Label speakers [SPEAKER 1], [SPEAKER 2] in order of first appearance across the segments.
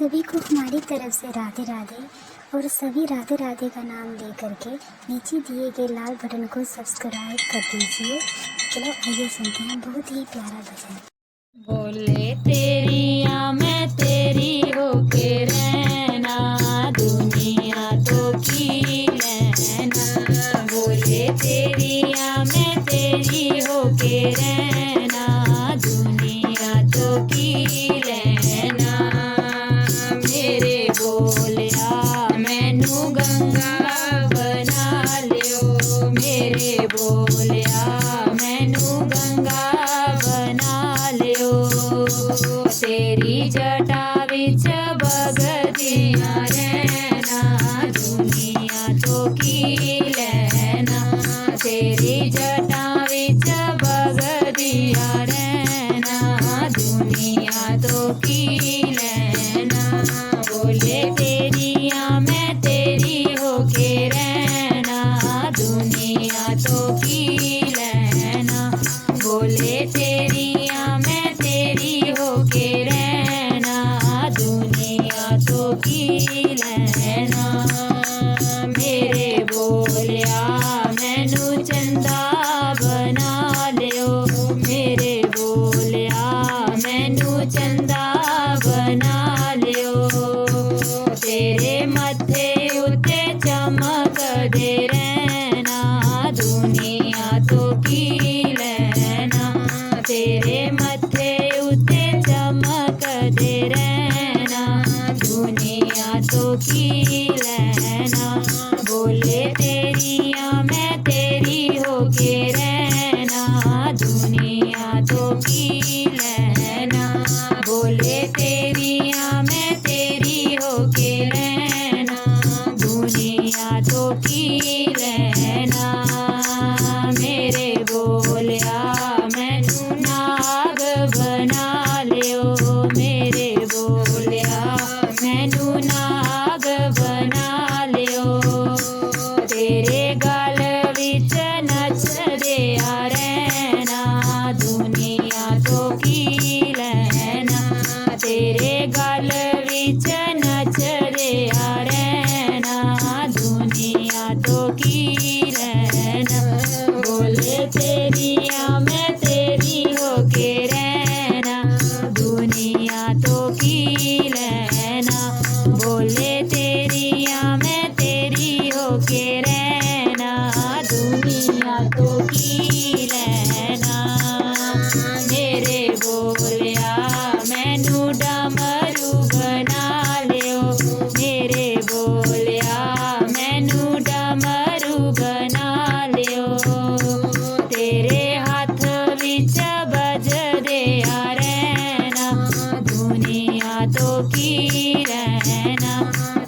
[SPEAKER 1] सभी को हमारी तरफ से राधे राधे। और सभी राधे राधे का नाम ले करके नीचे दिए गए लाल बटन को सब्सक्राइब कर दीजिए। चलो आइए सुनते हैं बहुत ही प्यारा भजन।
[SPEAKER 2] बोले तेरिया मैं तेरी होके रहना, दुनिया तो की लेना। बोले तेरिया मैं तेरी होके रहना, दुनिया तो की लेना। मेरे बोलिया मैनू गंगा बना लियो, मेरे बोलिया मैनू गंगा बना लियो। तेरी जटा विच बगदिया रहना, दुनिया तो की लेना। तेरी जटा विच बगदिया रहना, दुनिया तो की लेना। बोले तेरिया मैं तेरी होके रहना, दुनिया तो की लेना। बोले तेरिया मैं तेरी होके रहना, दुनिया तो की लेना। मेरे बोलिया मैनू चंदा बना लियो, मेरे बोलिया मैनू चंदा बना लियो। तेरे मथे उत्ते चमकदे रहना, दुनिया तो की लेना। तेरे मथे उत्ते चमकदे रहना, दुनिया तो की लेना। बोले तेरिया मैं तेरी होके रहना, दुनिया तो की लेना। बोले तेरिया मैं तेरी होके रहना, दुनिया तो की लेना। मेरे बोलिया मैनू नाग बना लियो, मेरे बोलिया मैनू नाग बना लियो। तेरे गल विच नचदे रहना, दुनिया तो की लेना। तेरे गल विच नचदे रहना, दुनिया तो की लेना। बोले तेरिया मैं तेरी होके रहना, दुनिया तो की लेना। बोले तेरिया मैं तेरी होके रहना, दुनिया तो की लेना। मेरे बोलिया मैनू डमरू बना लियो, मेरे बोलिया मैनू डमरू बना लियो। तेरे हाथ विच बजदे रहना, दुनिया तो की लेना।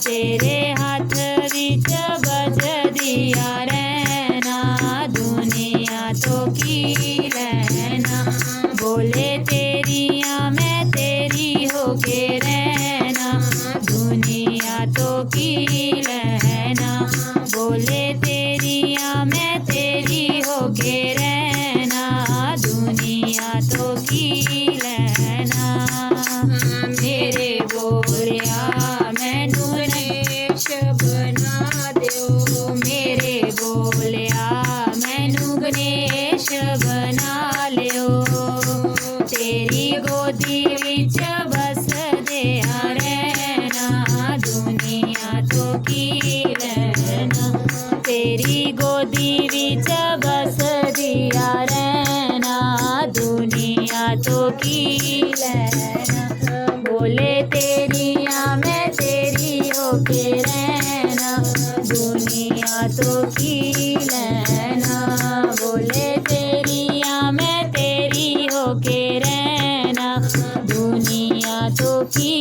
[SPEAKER 2] तेरे हाथ विच बजदिया रहना, दुनिया तो की लेना। बोले तेरिया मैं तेरी होके रहना, दुनिया तो की लेना। बोले तेरिया मैं तेरी होके रहना, दुनिया तो की लेना। मेरे बोलिया मैनू गणेश बना दियो, मेरे बोलिया मैनू गणेश बना लियो। तेरी गोदी विच बसदे रहना, दुनिया तो की लेना। तेरी गोदी विच बसदिया रहना, दुनिया तो की लेना। बोले तेरिया मैं तेरी होके रहना, दुनिया तो की लेना। बोले तेरिया मैं तेरी होके रहना, दुनिया तो की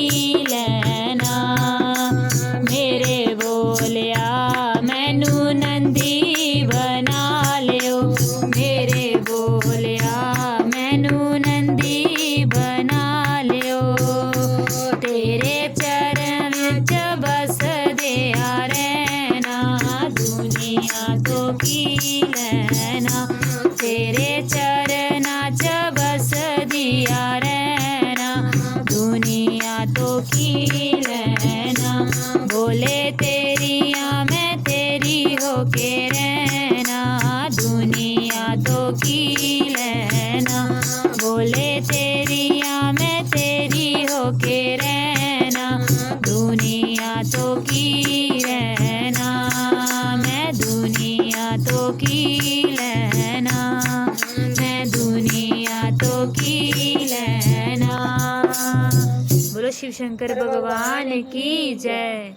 [SPEAKER 2] लेना। मेरे बोलिया मैनू नंदी बना लियो, मेरे बोलिया मैनू नंदी बना लियो। तेरे चरण विच बसदे रहना, दुनिया तो की लेना। तेरे चरना च बसदिया रहना, दुनिया तो की लेना, बोले तेरिया मैं तेरी होके रहना, दुनिया तो की लेना, बोले तेरिया मैं तेरी होके रहना, दुनिया तो की रहना, मैं दुनिया तो की लेना, मैं दुनिया तो की लेना। बोलो शिव शंकर भगवान की जय।